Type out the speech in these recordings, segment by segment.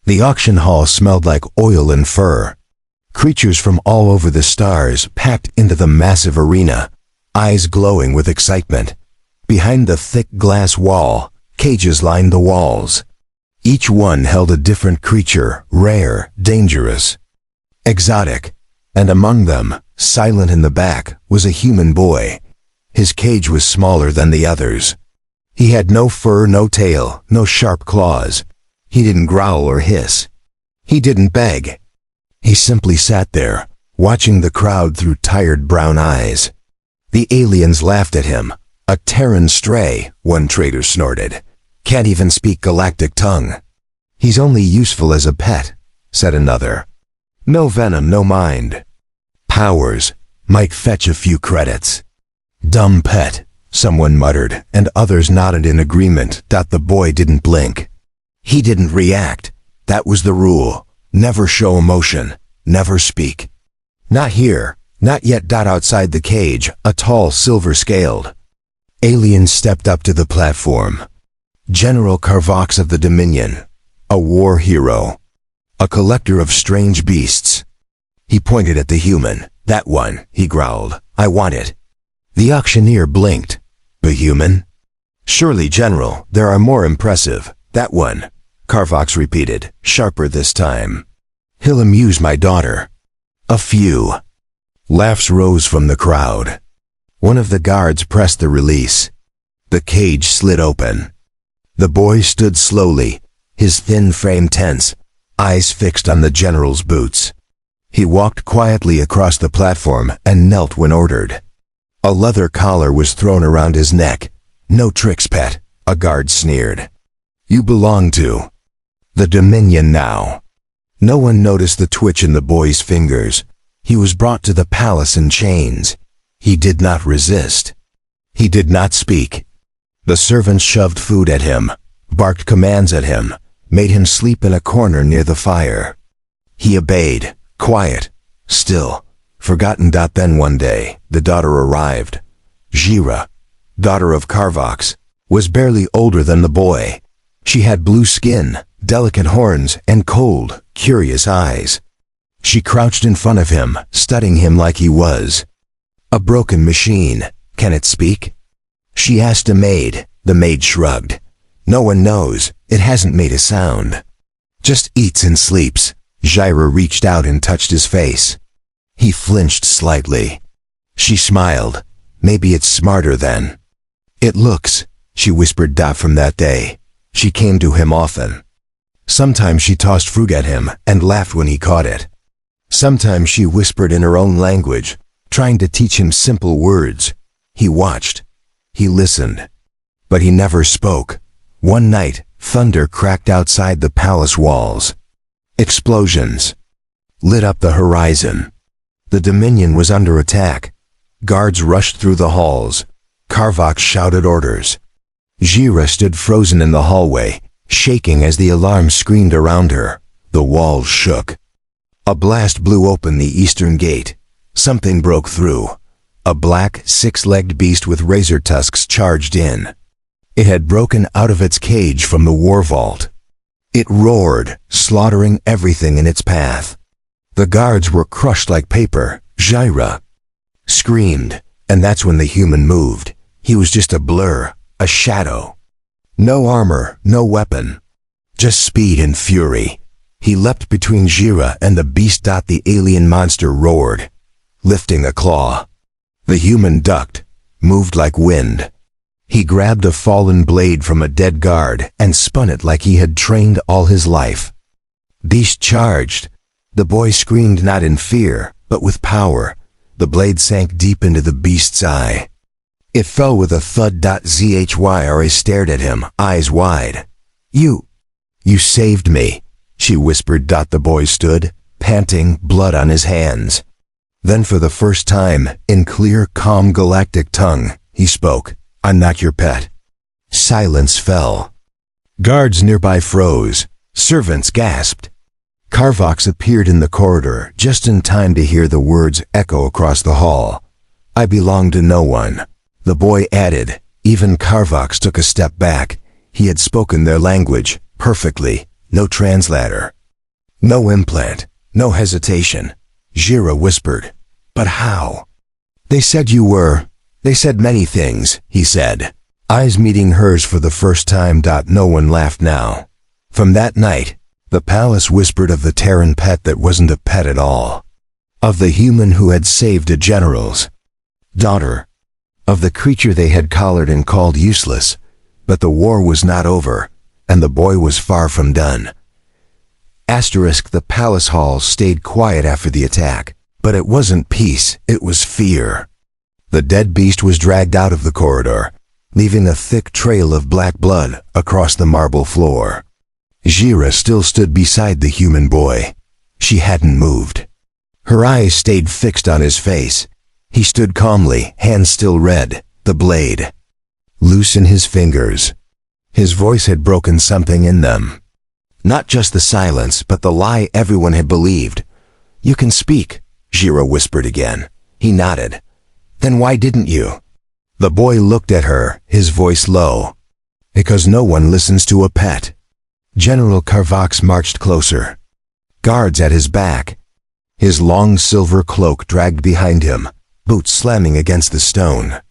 The auction hall smelled like oil and fur. Creatures from all over the stars packed into the massive arena, eyes glowing with excitement. Behind the thick glass wall, cages lined the walls. Each one held a different creature, rare, dangerous, exotic, and among them, silent in the back, was a human boy. His cage was smaller than the others. He had no fur, no tail, no sharp claws. He didn't growl or hiss. He didn't beg. He simply sat there, watching the crowd through tired brown eyes. The aliens laughed at him. "A Terran stray," one trader snorted. "Can't even speak Galactic tongue." "He's only useful as a pet," said another. "No venom, no mind. Powers might fetch a few credits." "Dumb pet," someone muttered, and others nodded in agreement. The boy didn't blink. He didn't react. That was the rule. Never show emotion. Never speak. "Not here. Not yet." Outside the cage, a tall silver-scaled alien stepped up to the platform. General Carvox of the Dominion. A war hero. A collector of strange beasts. He pointed at the human. "That one," he growled. "I want it." The auctioneer blinked. "The human?" "Surely, General, there are more impressive." "That one," Carvox repeated, sharper this time. "He'll amuse my daughter." A few laughs rose from the crowd. One of the guards pressed the release. The cage slid open. The boy stood slowly, his thin frame tense, eyes fixed on the general's boots. He walked quietly across the platform and knelt when ordered. A leather collar was thrown around his neck. "No tricks, pet," a guard sneered. "You belong to the Dominion now." No one noticed the twitch in the boy's fingers. He was brought to the palace in chains. He did not resist. He did not speak. The servants shoved food at him, barked commands at him, made him sleep in a corner near the fire. He obeyed, quiet, still, forgotten. Then one day, the daughter arrived. Jira, daughter of Carvox, was barely older than the boy. She had blue skin, delicate horns, and cold, curious eyes. She crouched in front of him, studying him like he was a broken machine. "Can it speak?" she asked a maid. The maid shrugged. "No one knows. It hasn't made a sound. Just eats and sleeps." Jira reached out and touched his face. He flinched slightly. She smiled. "Maybe it's smarter then." "It looks," she whispered. From that day, she came to him often. Sometimes she tossed fruit at him and laughed when he caught it. Sometimes she whispered in her own language, trying to teach him simple words. He watched. He listened. But he never spoke. One night, thunder cracked outside the palace walls. Explosions lit up the horizon. The Dominion was under attack. Guards rushed through the halls. Carvox shouted orders. Jira stood frozen in the hallway, shaking as the alarm screamed around her. The walls shook. A blast blew open the eastern gate. Something broke through. A black, six-legged beast with razor tusks charged in. It had broken out of its cage from the war vault. It roared, slaughtering everything in its path. The guards were crushed like paper. Jira screamed, and that's when the human moved. He was just a blur, a shadow. No armor, no weapon. Just speed and fury. He leapt between Jira and the beast. The alien monster roared, lifting a claw. The human ducked, moved like wind. He grabbed a fallen blade from a dead guard and spun it like he had trained all his life. Beast charged. The boy screamed not in fear, but with power. The blade sank deep into the beast's eye. It fell with a thud. Zhyra stared at him, eyes wide. You saved me," she whispered. The boy stood, panting, blood on his hands. Then for the first time, in clear, calm Galactic tongue, he spoke. "I'm not your pet." Silence fell. Guards nearby froze. Servants gasped. Carvox appeared in the corridor, just in time to hear the words echo across the hall. "I belong to no one," the boy added. Even Carvox took a step back. He had spoken their language, perfectly. No translator, No implant, no hesitation. Jira whispered. But how? They said you were. They said many things, he said. Eyes meeting hers for the first time. No one laughed now. From that night, the palace whispered of the Terran pet that wasn't a pet at all. Of the human who had saved a general's daughter. Of the creature they had collared and called useless. But the war was not over, and the boy was far from done. The palace halls stayed quiet after the attack, but it wasn't peace, it was fear. The dead beast was dragged out of the corridor, leaving a thick trail of black blood across the marble floor. Jira still stood beside the human boy. She hadn't moved. Her eyes stayed fixed on his face. He stood calmly, hands still red, the blade loose in his fingers. His voice had broken something in them. Not just the silence, but the lie everyone had believed. You can speak, Jira whispered again. He nodded. Then why didn't you? The boy looked at her, his voice low. Because no one listens to a pet. General Carvox marched closer. Guards at his back. His long silver cloak dragged behind him, boots slamming against the stone.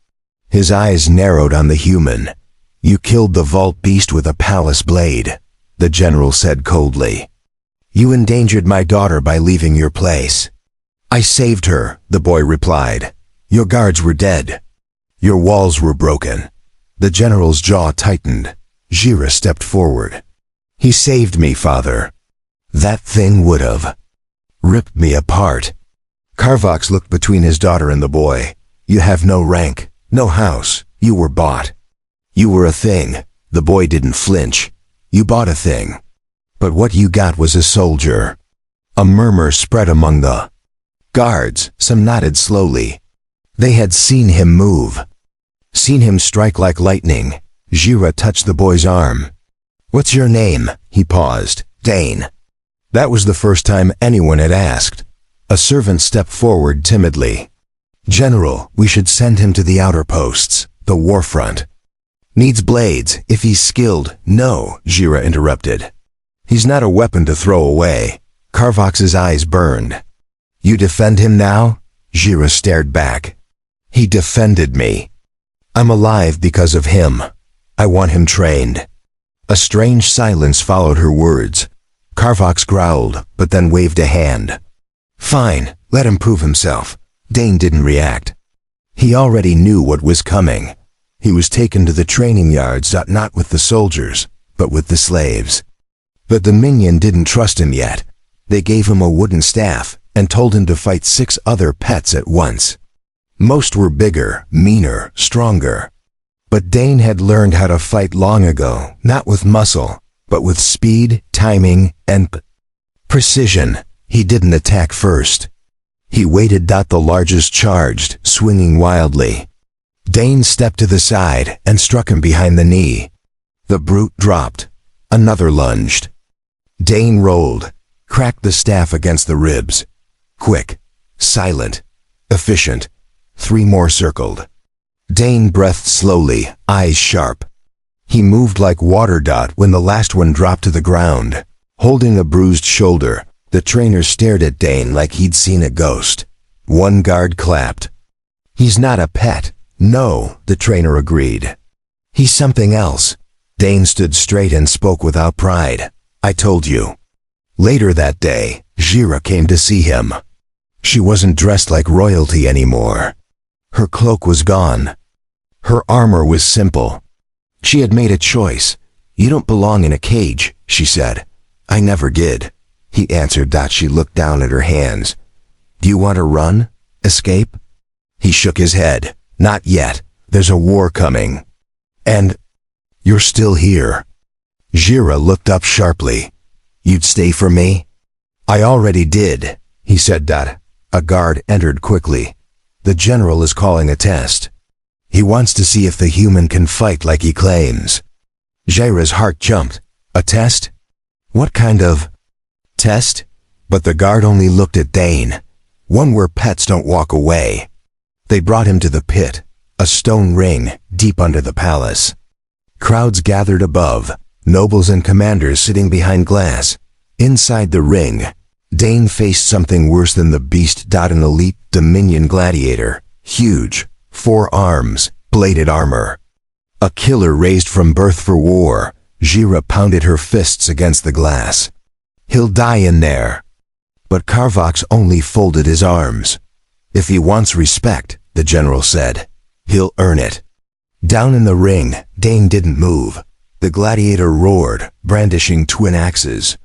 His eyes narrowed on the human. You killed the vault beast with a palace blade, the general said coldly. You endangered my daughter by leaving your place. I saved her, the boy replied. Your guards were dead. Your walls were broken. The general's jaw tightened. Jira stepped forward. He saved me, father. That thing would have ripped me apart. Carvox looked between his daughter and the boy. You have no rank, no house. You were bought. You were a thing. The boy didn't flinch. You bought a thing. But what you got was a soldier. A murmur spread among the guards. Some nodded slowly. They had seen him move. Seen him strike like lightning. Jira touched the boy's arm. What's your name? He paused. Dane. That was the first time anyone had asked. A servant stepped forward timidly. General, we should send him to the outer posts, the war front. Needs blades, if he's skilled. No, Jira interrupted. He's not a weapon to throw away. Carvox's eyes burned. You defend him now? Jira stared back. He defended me. I'm alive because of him. I want him trained. A strange silence followed her words. Carvox growled, but then waved a hand. Fine, let him prove himself. Dane didn't react. He already knew what was coming. He was taken to the training yards, not with the soldiers, but with the slaves. The Dominion didn't trust him yet. They gave him a wooden staff and told him to fight 6 other pets at once. Most were bigger, meaner, stronger. But Dane had learned how to fight long ago, not with muscle, but with speed, timing, and precision. He didn't attack first. He waited. The largest charged, swinging wildly. Dane stepped to the side and struck him behind the knee. The brute dropped. Another lunged. Dane rolled, cracked the staff against the ribs. Quick, silent, efficient. 3 more circled. Dane breathed slowly, eyes sharp. He moved like water. When the last one dropped to the ground, holding a bruised shoulder, the trainer stared at Dane like he'd seen a ghost. One guard clapped. He's not a pet. No, the trainer agreed. He's something else. Dane stood straight and spoke without pride. I told you. Later that day, Jira came to see him. She wasn't dressed like royalty anymore. Her cloak was gone. Her armor was simple. She had made a choice. You don't belong in a cage, she said. I never did, he answered. She looked down at her hands. Do you want to run? Escape? He shook his head. Not yet. There's a war coming. And you're still here. Jira looked up sharply. You'd stay for me? I already did, he said. A guard entered quickly. The general is calling a test. He wants to see if the human can fight like he claims. Jira's heart jumped. A test? What kind of test? But the guard only looked at Dane. One where pets don't walk away. They brought him to the pit, a stone ring deep under the palace. Crowds gathered above, nobles and commanders sitting behind glass. Inside the ring, Dane faced something worse than the beast. An elite Dominion gladiator, huge, 4 arms, bladed armor. A killer raised from birth for war. Jira pounded her fists against the glass. He'll die in there. But Carvox only folded his arms. If he wants respect, the general said, he'll earn it. Down in the ring, Dane didn't move. The gladiator roared, brandishing twin axes.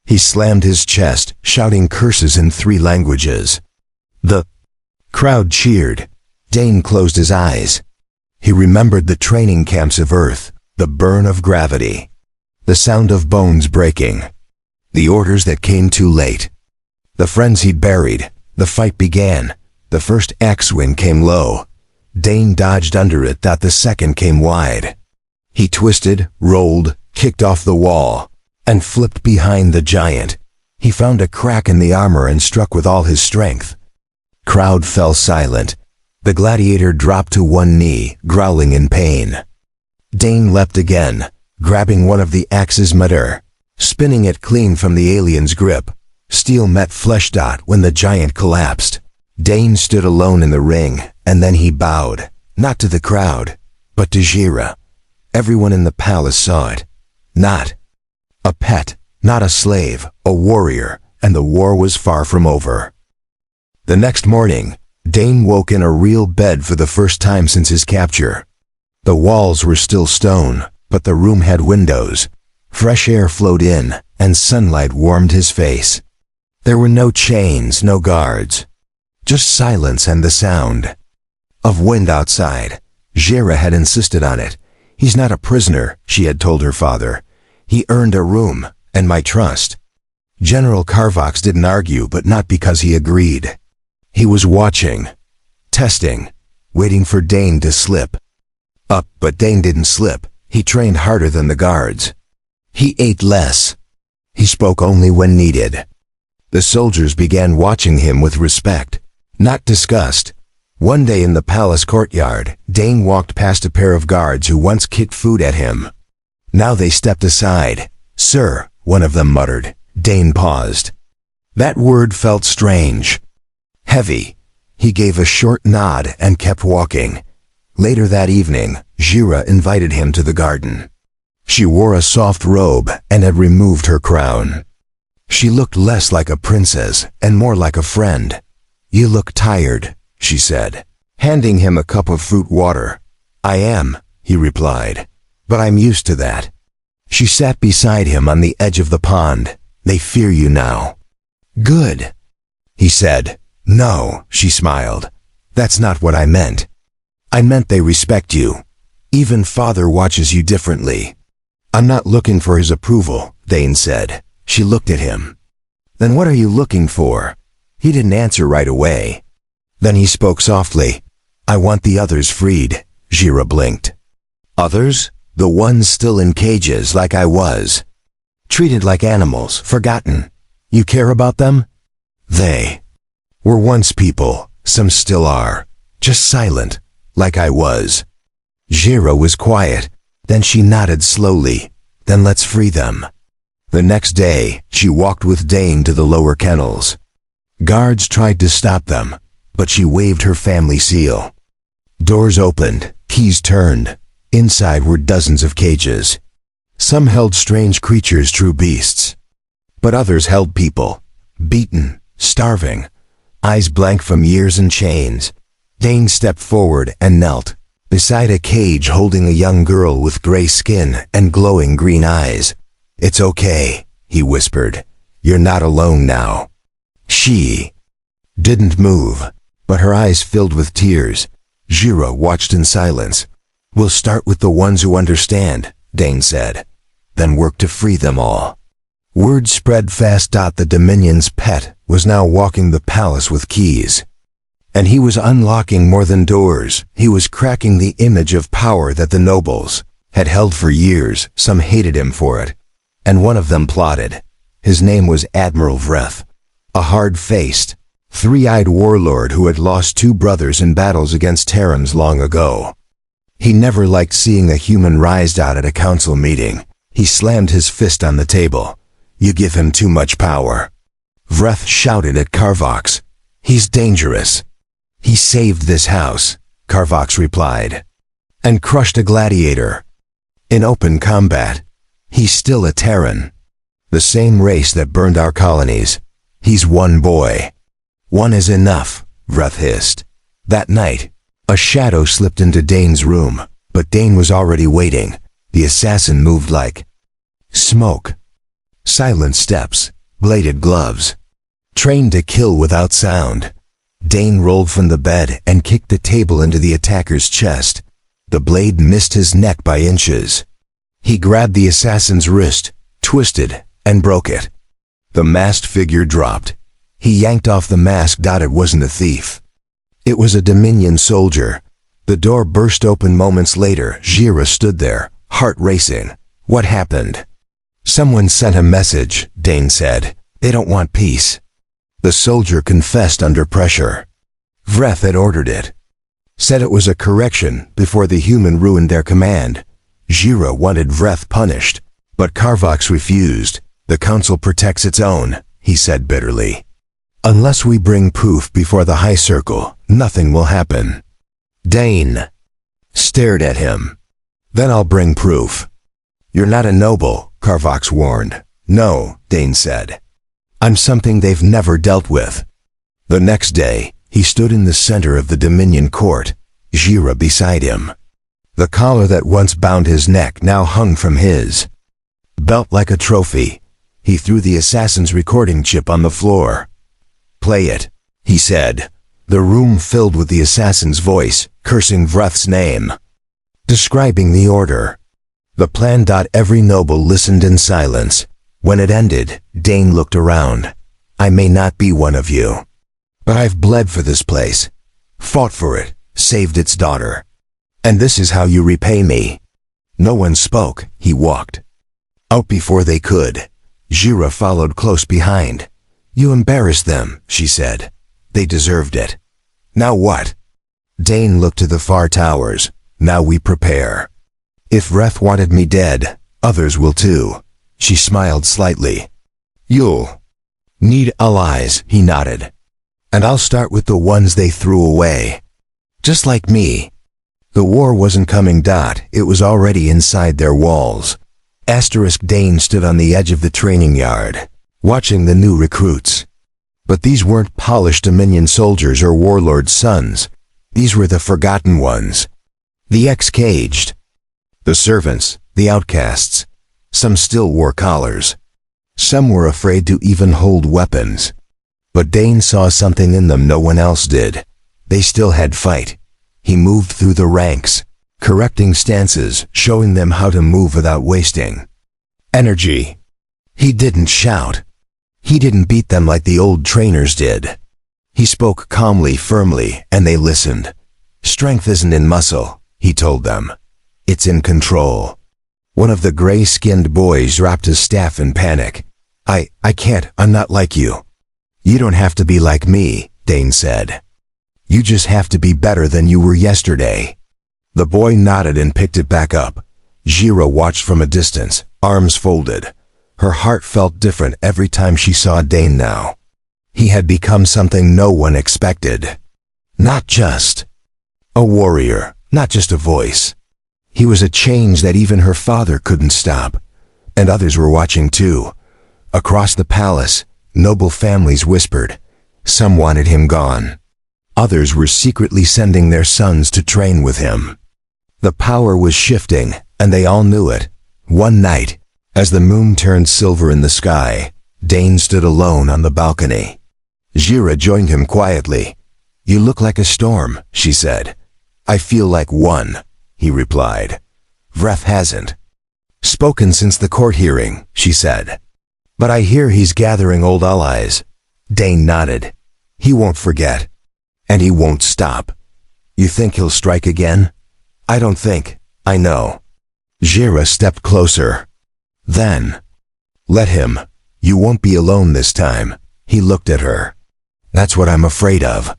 He slammed his chest, shouting curses in 3 languages. The crowd cheered. Dane closed his eyes. He remembered the training camps of Earth, the burn of gravity, the sound of bones breaking, the orders that came too late, the friends he'd buried. The fight began. The first axe swing came low. Dane dodged under it. The second came wide. He twisted, rolled, kicked off the wall, and flipped behind the giant. He found a crack in the armor and struck with all his strength. Crowd fell silent. The gladiator dropped to one knee, growling in pain. Dane leapt again, grabbing one of the axes midair, spinning it clean from the alien's grip. Steel met flesh. When the giant collapsed, Dane stood alone in the ring, and then he bowed, not to the crowd, but to Jira. Everyone in the palace saw it. Not a pet, not a slave, a warrior, and the war was far from over. The next morning, Dane woke in a real bed for the first time since his capture. The walls were still stone, but the room had windows. Fresh air flowed in, and sunlight warmed his face. There were no chains, no guards. Just silence and the sound of wind outside. Jira had insisted on it. He's not a prisoner, she had told her father. He earned a room, and my trust. General Carvox didn't argue, but not because he agreed. He was watching, testing, waiting for Dane to slip up, but Dane didn't slip. He trained harder than the guards. He ate less. He spoke only when needed. The soldiers began watching him with respect, not disgust. One day in the palace courtyard, Dane walked past a pair of guards who once kicked food at him. Now they stepped aside. "Sir," one of them muttered. Dane paused. That word felt strange, heavy. He gave a short nod and kept walking. Later that evening, Jira invited him to the garden. She wore a soft robe and had removed her crown. She looked less like a princess and more like a friend. "You look tired," she said, handing him a cup of fruit water. "I am," he replied, "but I'm used to that." She sat beside him on the edge of the pond. "They fear you now." "Good," he said. "No," she smiled. "That's not what I meant. I meant they respect you. Even father watches you differently." "I'm not looking for his approval," Dane said. She looked at him. "Then what are you looking for?" He didn't answer right away. Then he spoke softly. "I want the others freed." Jira blinked. "Others? The ones still in cages like I was. Treated like animals, forgotten. You care about them? They were once people, some still are, just silent, like I was." Jira was quiet. Then she nodded slowly. "Then let's free them." The next day, she walked with Dane to the lower kennels. Guards tried to stop them, but she waved her family seal. Doors opened, keys turned. Inside were dozens of cages. Some held strange creatures, true beasts. But others held people, beaten, starving, eyes blank from years and chains. Dane stepped forward and knelt beside a cage holding a young girl with gray skin and glowing green eyes. "It's okay," he whispered. "You're not alone now." She didn't move, but her eyes filled with tears. Jira watched in silence. "We'll start with the ones who understand," Dane said. "Then work to free them all." Word spread fast. The Dominion's pet was now walking the palace with keys. And he was unlocking more than doors. He was cracking the image of power that the nobles had held for years. Some hated him for it, and one of them plotted. His name was Admiral Vreth, a hard-faced, three-eyed warlord who had lost 2 brothers in battles against Terrans long ago. He never liked seeing a human rise out at a council meeting. He slammed his fist on the table. You give him too much power. Vreth shouted at Carvox. He's dangerous. He saved this house, Carvox replied, and crushed a gladiator. In open combat, he's still a Terran. The same race that burned our colonies. He's one boy. One is enough, Vreth hissed. That night, a shadow slipped into Dane's room, but Dane was already waiting. The assassin moved like smoke. Silent steps, bladed gloves. Trained to kill without sound. Dane rolled from the bed and kicked the table into the attacker's chest. The blade missed his neck by inches. He grabbed the assassin's wrist, twisted, and broke it. The masked figure dropped. He yanked off the mask. It wasn't a thief. It was a Dominion soldier. The door burst open moments later. Jira stood there, heart racing. What happened? Someone sent a message, Dane said. They don't want peace. The soldier confessed under pressure. Vreth had ordered it. Said it was a correction before the human ruined their command. Jira wanted Vreth punished, but Carvox refused. The council protects its own, he said bitterly. Unless we bring proof before the High Circle, nothing will happen. Dane stared at him. Then I'll bring proof. You're not a noble, Carvox warned. No, Dane said. I'm something they've never dealt with. The next day, he stood in the center of the Dominion court, Jira beside him. The collar that once bound his neck now hung from his belt like a trophy. He threw the assassin's recording chip on the floor. Play it, he said. The room filled with the assassin's voice, cursing Vreth's name, describing the order. The plan. Every noble listened in silence. When it ended, Dane looked around. I may not be one of you, but I've bled for this place, fought for it, saved its daughter. And this is how you repay me. No one spoke. He walked out before they could. Jira followed close behind. You embarrassed them, she said. They deserved it. Now what? Dane looked to the far towers. Now we prepare. If Vreth wanted me dead, others will too. She smiled slightly. You'll need allies, he nodded. And I'll start with the ones they threw away. Just like me. The war wasn't coming. It was already inside their walls. Dane stood on the edge of the training yard, watching the new recruits. But these weren't polished Dominion soldiers or warlords' sons. These were the forgotten ones. The ex-caged. The servants, the outcasts. Some still wore collars. Some were afraid to even hold weapons. But Dane saw something in them no one else did. They still had fight. He moved through the ranks, correcting stances, showing them how to move without wasting energy. He didn't shout. He didn't beat them like the old trainers did. He spoke calmly, firmly, and they listened. Strength isn't in muscle, he told them. It's in control. One of the gray-skinned boys dropped his staff in panic. I can't, I'm not like you. You don't have to be like me, Dane said. You just have to be better than you were yesterday. The boy nodded and picked it back up. Jira watched from a distance, arms folded. Her heart felt different every time she saw Dane now. He had become something no one expected. Not just a warrior, not just a voice. He was a change that even her father couldn't stop. And others were watching too. Across the palace, noble families whispered. Some wanted him gone. Others were secretly sending their sons to train with him. The power was shifting, and they all knew it. One night, as the moon turned silver in the sky, Dane stood alone on the balcony. Jira joined him quietly. You look like a storm, she said. I feel like one, he replied. Vreth hasn't spoken since the court hearing, she said. But I hear he's gathering old allies. Dane nodded. He won't forget. And he won't stop. You think he'll strike again? I don't think. I know. Jira stepped closer. Then, let him. You won't be alone this time. He looked at her. That's what I'm afraid of.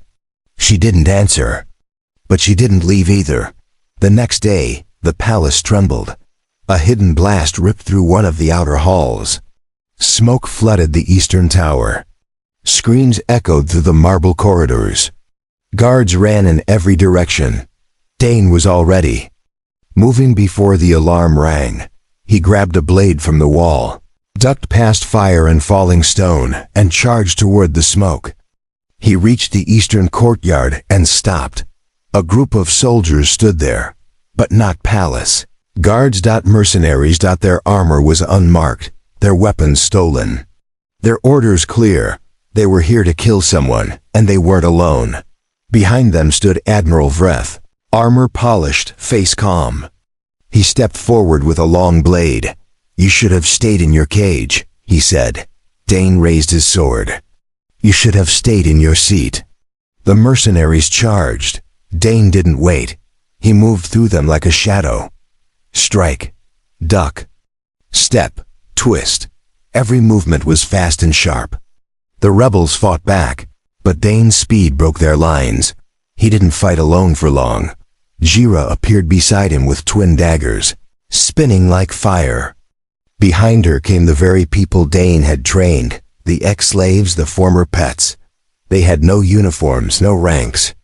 She didn't answer. But she didn't leave either. The next day, the palace trembled. A hidden blast ripped through one of the outer halls. Smoke flooded the eastern tower. Screams echoed through the marble corridors. Guards ran in every direction. Dane was all ready. Moving before the alarm rang, he grabbed a blade from the wall, ducked past fire and falling stone, and charged toward the smoke. He reached the eastern courtyard and stopped. A group of soldiers stood there, but not palace. Guards. Mercenaries. Their armor was unmarked, their weapons stolen. Their orders clear. They were here to kill someone, and they weren't alone. Behind them stood Admiral Vreth, armor polished, face calm. He stepped forward with a long blade. "You should have stayed in your cage," he said. Dane raised his sword. "You should have stayed in your seat." The mercenaries charged. Dane didn't wait. He moved through them like a shadow. Strike, duck, step, twist. Every movement was fast and sharp. The rebels fought back, but Dane's speed broke their lines. He didn't fight alone for long. Jira appeared beside him with twin daggers, spinning like fire. Behind her came the very people Dane had trained, the ex-slaves, the former pets. They had no uniforms, no ranks.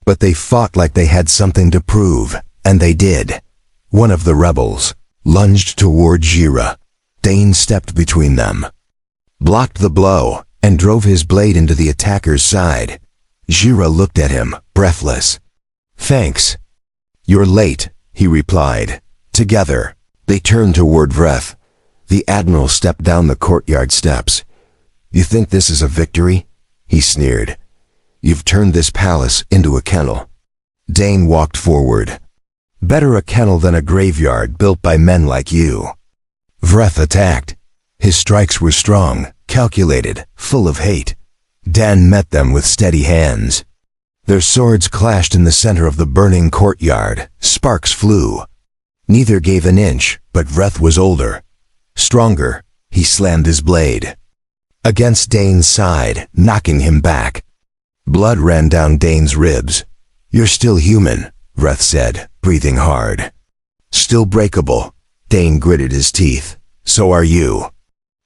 But they fought like they had something to prove, and they did. One of the rebels lunged toward Jira. Dane stepped between them, blocked the blow, and drove his blade into the attacker's side. Jira looked at him, breathless. "Thanks." "You're late," he replied. Together, they turned toward Vreth. The Admiral stepped down the courtyard steps. "You think this is a victory?" he sneered. "You've turned this palace into a kennel." Dane walked forward. "Better a kennel than a graveyard built by men like you." Vreth attacked. His strikes were strong, calculated, full of hate. Dan met them with steady hands. Their swords clashed in the center of the burning courtyard. Sparks flew. Neither gave an inch, but Vreth was older. Stronger, he slammed his blade against Dane's side, knocking him back. Blood ran down Dane's ribs. "You're still human," Vreth said, breathing hard. "Still breakable." Dane gritted his teeth. "So are you."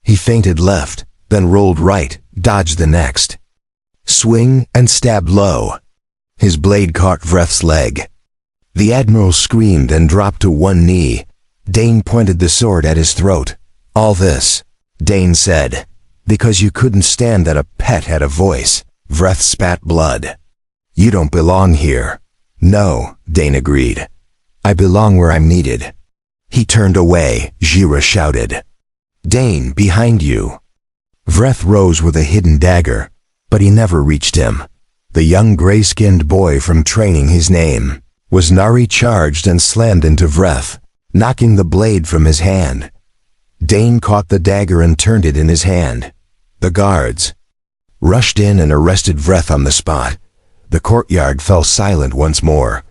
He feinted left, then rolled right, dodged the next. Swing and stabbed low. His blade caught Vreth's leg. The Admiral screamed and dropped to one knee. Dane pointed the sword at his throat. "All this," Dane said, "because you couldn't stand that a pet had a voice." Vreth spat blood. "You don't belong here." "No," Dane agreed. "I belong where I'm needed." He turned away. Jira shouted, "Dane, behind you." Vreth rose with a hidden dagger, but he never reached him. The young gray-skinned boy from training, his name was Nari, charged and slammed into Vreth, knocking the blade from his hand. Dane caught the dagger and turned it in his hand. The guards rushed in and arrested Vreth on the spot. The courtyard fell silent once more.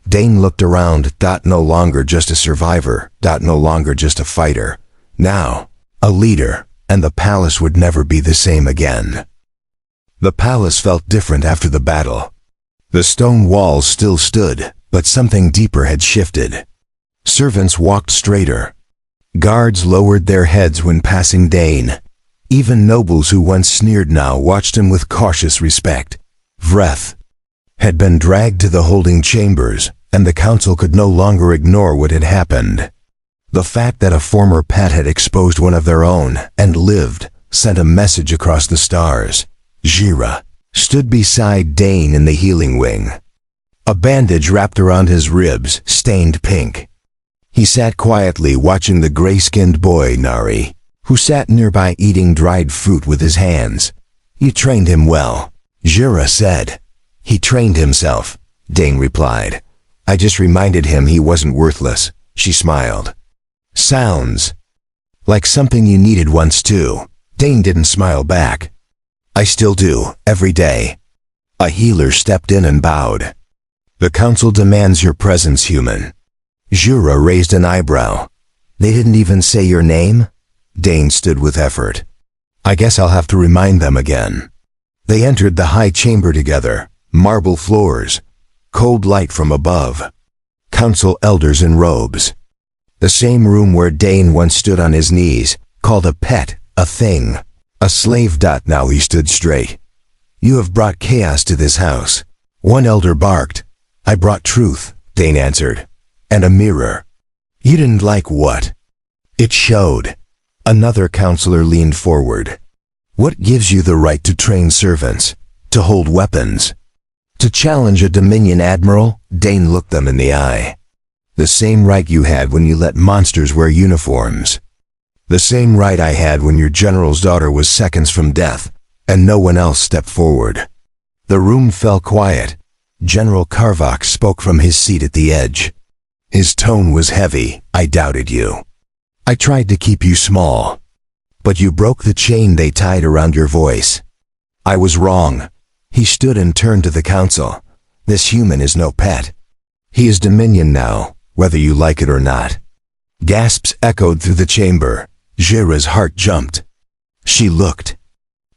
Dane looked around. No longer just a survivor. No longer just a fighter. Now, a leader, and the palace would never be the same again. The palace felt different after the battle. The stone walls still stood, but something deeper had shifted. Servants walked straighter. Guards lowered their heads when passing Dane. Even nobles who once sneered now watched him with cautious respect. Vreth had been dragged to the holding chambers, and the council could no longer ignore what had happened. The fact that a former pet had exposed one of their own and lived sent a message across the stars. Jira stood beside Dane in the healing wing. A bandage wrapped around his ribs, stained pink. He sat quietly watching the gray-skinned boy, Nari, who sat nearby eating dried fruit with his hands. "You trained him well," Jira said. "He trained himself," Dane replied. "I just reminded him he wasn't worthless." She smiled. "Sounds like something you needed once too." Dane didn't smile back. "I still do, every day." A healer stepped in and bowed. "The council demands your presence, human." Jura raised an eyebrow. "They didn't even say your name?" Dane stood with effort. "I guess I'll have to remind them again." They entered the high chamber together. Marble floors, cold light from above. Council elders in robes. The same room where Dane once stood on his knees, called a pet a thing, a slave. Now he stood straight. You have brought chaos to this house. One elder barked. I brought truth, Dane answered. And a mirror. You didn't like what? It showed. Another counselor leaned forward. What gives you the right to train servants? To hold weapons? To challenge a Dominion admiral? Dane looked them in the eye. The same right you had when you let monsters wear uniforms. The same right I had when your general's daughter was seconds from death, and no one else stepped forward. The room fell quiet. General Karvok spoke from his seat at the edge. His tone was heavy. I doubted you. I tried to keep you small. But you broke the chain they tied around your voice. I was wrong. He stood and turned to the council. This human is no pet. He is Dominion now, whether you like it or not. Gasps echoed through the chamber. Jira's heart jumped. She looked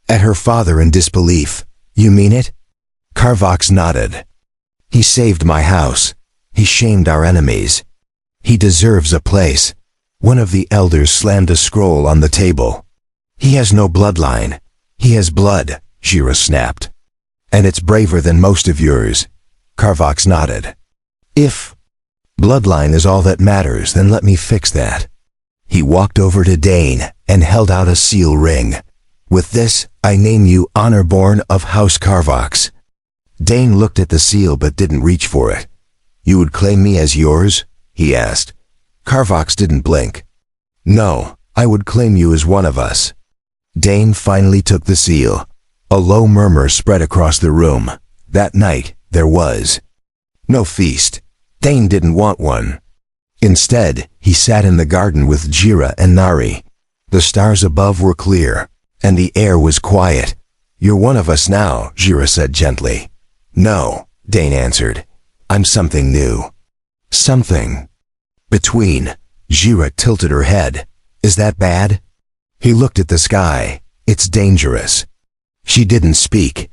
at her father in disbelief. You mean it? Karvox nodded. He saved my house. He shamed our enemies. He deserves a place. One of the elders slammed a scroll on the table. He has no bloodline. He has blood, Jira snapped. And it's braver than most of yours. Karvox nodded. If bloodline is all that matters, then let me fix that. He walked over to Dane and held out a seal ring. With this, I name you Honorborn of House Karvox. Dane looked at the seal but didn't reach for it. You would claim me as yours? He asked. Karvox didn't blink. No, I would claim you as one of us. Dane finally took the seal. A low murmur spread across the room. That night, there was no feast. Dane didn't want one. Instead, he sat in the garden with Jira and Nari. The stars above were clear, and the air was quiet. You're one of us now, Jira said gently. No, Dane answered. I'm something new. Something between. Jira tilted her head. Is that bad? He looked at the sky. It's dangerous. She didn't speak.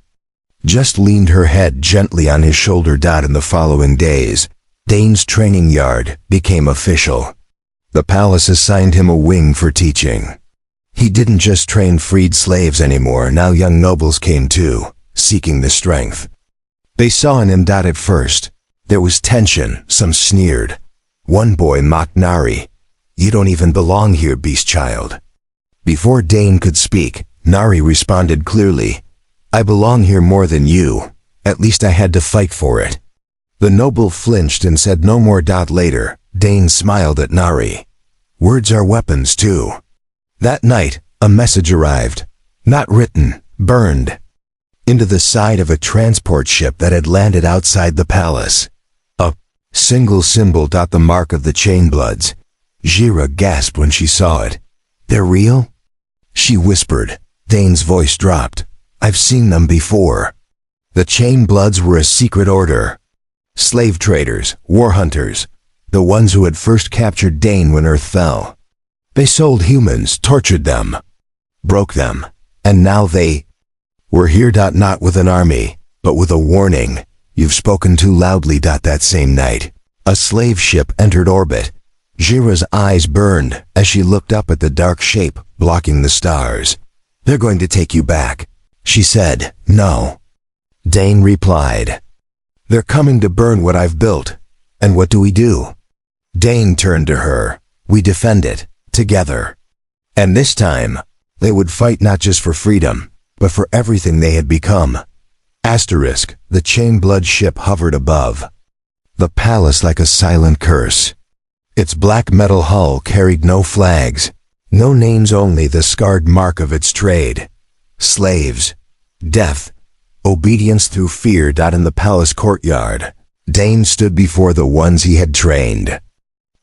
Just leaned her head gently on his shoulder. In the following days, Dane's training yard became official. The palace assigned him a wing for teaching. He didn't just train freed slaves anymore. Now young nobles came too, seeking the strength. They saw in him. At first, there was tension. Some sneered. One boy mocked Nari. You don't even belong here, beast child. Before Dane could speak, Nari responded clearly. I belong here more than you. At least I had to fight for it. The noble flinched and said no more. Later, Dane smiled at Nari. Words are weapons too. That night, a message arrived. Not written, burned into the side of a transport ship that had landed outside the palace. A single symbol. The mark of the Chainbloods. Jira gasped when she saw it. They're real? She whispered. Dane's voice dropped. I've seen them before. The Chainbloods were a secret order. Slave traders, war hunters, the ones who had first captured Dane when Earth fell. They sold humans, tortured them, broke them, and now they were here. Not with an army, but with a warning. You've spoken too loudly. That same night, a slave ship entered orbit. Jira's eyes burned as she looked up at the dark shape blocking the stars. They're going to take you back, she said. No. Dane replied. They're coming to burn what I've built. And what do we do? Dane turned to her. We defend it, together. And this time, they would fight not just for freedom, but for everything they had become. Asterisk, the Chainblood ship hovered above the palace like a silent curse. Its black metal hull carried no flags, no names, only the scarred mark of its trade. Slaves, death, obedience through fear. In the palace courtyard, Dane stood before the ones he had trained.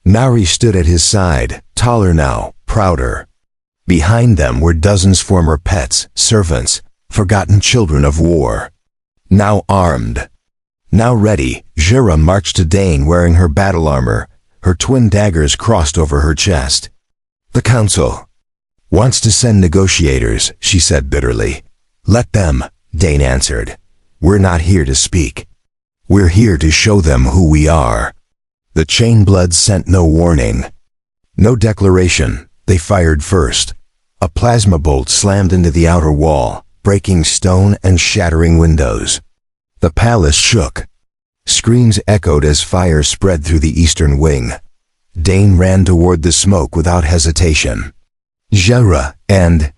Nari stood at his side, taller now, prouder. Behind them were dozens former pets, servants, forgotten children of war. Now armed, now ready, Jira marched to Dane wearing her battle armor, her twin daggers crossed over her chest. The council wants to send negotiators, she said bitterly. Let them, Dane answered. We're not here to speak. We're here to show them who we are. The Chainbloods sent no warning, no declaration. They fired first. A plasma bolt slammed into the outer wall, breaking stone and shattering windows. The palace shook. Screams echoed as fire spread through the eastern wing. Dane ran toward the smoke without hesitation. Jera and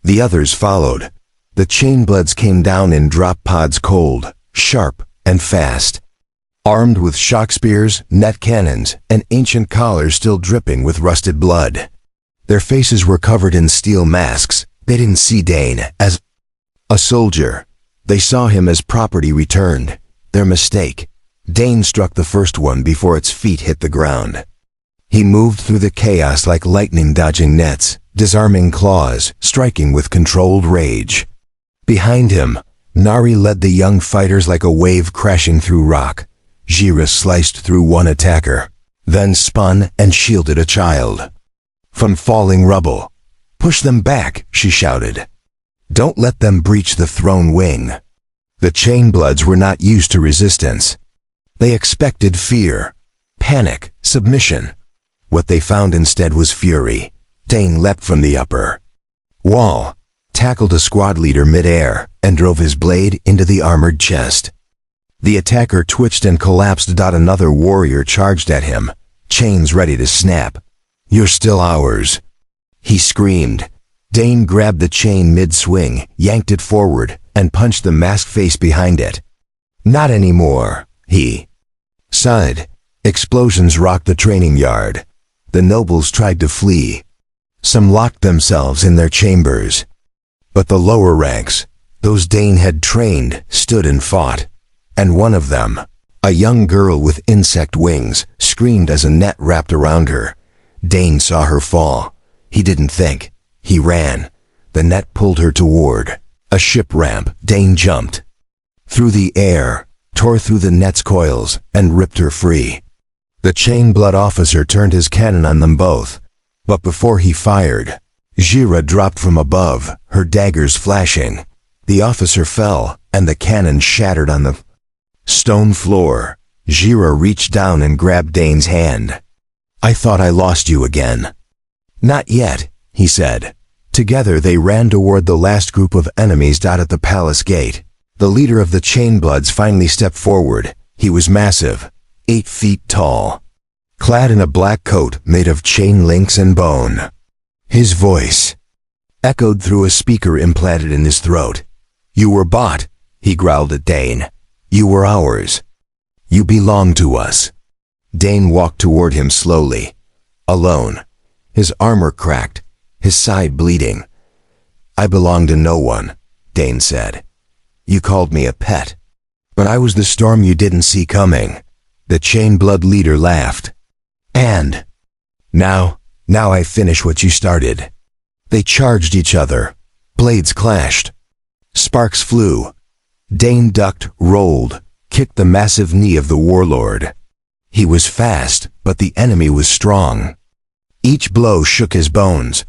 the others followed. The Chainbloods came down in drop pods, cold, sharp, and fast. Armed with shock spears, net cannons, and ancient collars still dripping with rusted blood. Their faces were covered in steel masks. They didn't see Dane as a soldier. They saw him as property returned. Their mistake. Dane struck the first one before its feet hit the ground. He moved through the chaos like lightning dodging nets, disarming claws, striking with controlled rage. Behind him, Nari led the young fighters like a wave crashing through rock. Jera sliced through one attacker, then spun and shielded a child from falling rubble. "Push them back," she shouted. "Don't let them breach the throne wing." The Chainbloods were not used to resistance. They expected fear, panic, submission. What they found instead was fury. Dane leapt from the upper wall, tackled a squad leader mid-air, and drove his blade into the armored chest. The attacker twitched and collapsed. Another warrior charged at him, chains ready to snap. "You're still ours," he screamed. Dane grabbed the chain mid-swing, yanked it forward, and punched the masked face behind it. "Not anymore," he sighed. Explosions rocked the training yard. The nobles tried to flee. Some locked themselves in their chambers. But the lower ranks, those Dane had trained, stood and fought. And one of them, a young girl with insect wings, screamed as a net wrapped around her. Dane saw her fall. He didn't think. He ran. The net pulled her toward a ship ramp. Dane jumped through the air, tore through the net's coils, and ripped her free. The Chainblood officer turned his cannon on them both. But before he fired, Jera dropped from above, her daggers flashing. The officer fell, and the cannon shattered on the stone floor. Jera reached down and grabbed Dane's hand. "I thought I lost you again." "Not yet," he said. Together they ran toward the last group of enemies. At the palace gate, the leader of the Chainbloods finally stepped forward. He was massive, 8 feet tall, clad in a black coat made of chain links and bone. His voice echoed through a speaker implanted in his throat. "You were bought," he growled at Dane. "You were ours. You belong to us." Dane walked toward him slowly, alone, his armor cracked, his side bleeding. "I belong to no one," Dane said. "You called me a pet, but I was the storm you didn't see coming." The Chainblood leader laughed. "And now I finish what you started." They charged each other. Blades clashed. Sparks flew. Dane ducked, rolled, kicked the massive knee of the warlord. He was fast, but the enemy was strong. Each blow shook his bones,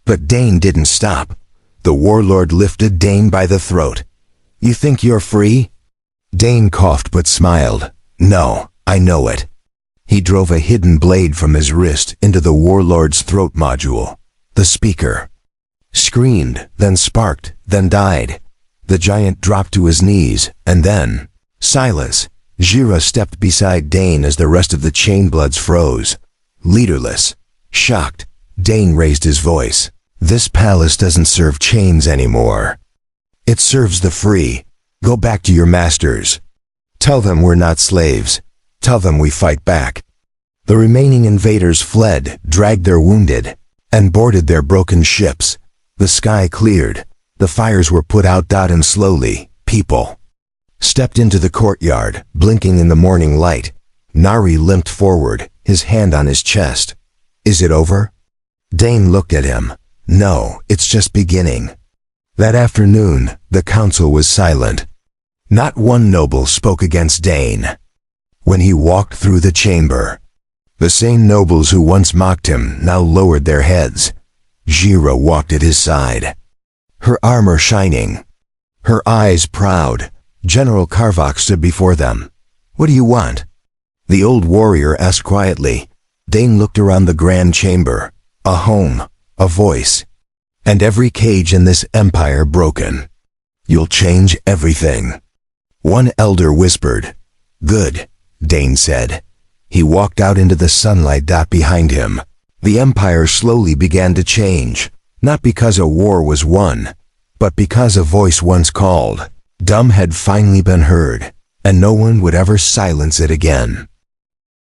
but Dane didn't stop. The warlord lifted Dane by the throat. "You think you're free?" Dane coughed but smiled. "No, I know it." He drove a hidden blade from his wrist into the warlord's throat module. The speaker screamed, then sparked, then died. The giant dropped to his knees, and then silence. Jera stepped beside Dane as the rest of the Chainbloods froze. Leaderless, shocked, Dane raised his voice. "This palace doesn't serve chains anymore. It serves the free. Go back to your masters. Tell them we're not slaves. Tell them we fight back." The remaining invaders fled, dragged their wounded, and boarded their broken ships. The sky cleared. The fires were put out. And slowly, people stepped into the courtyard, blinking in the morning light. Nari limped forward, his hand on his chest. "Is it over?" Dane looked at him. "No, it's just beginning." That afternoon, the council was silent. Not one noble spoke against Dane. When he walked through the chamber, the same nobles who once mocked him now lowered their heads. Jera walked at his side, her armor shining, her eyes proud. General Karvok stood before them. "What do you want?" the old warrior asked quietly. Dane looked around the grand chamber. A home, a voice. and every cage in this empire broken. You'll change everything." One elder whispered. "Good," Dane said. He walked out into the sunlight behind him. The empire slowly began to change, not because a war was won, but because a voice once called, dumb had finally been heard, and no one would ever silence it again.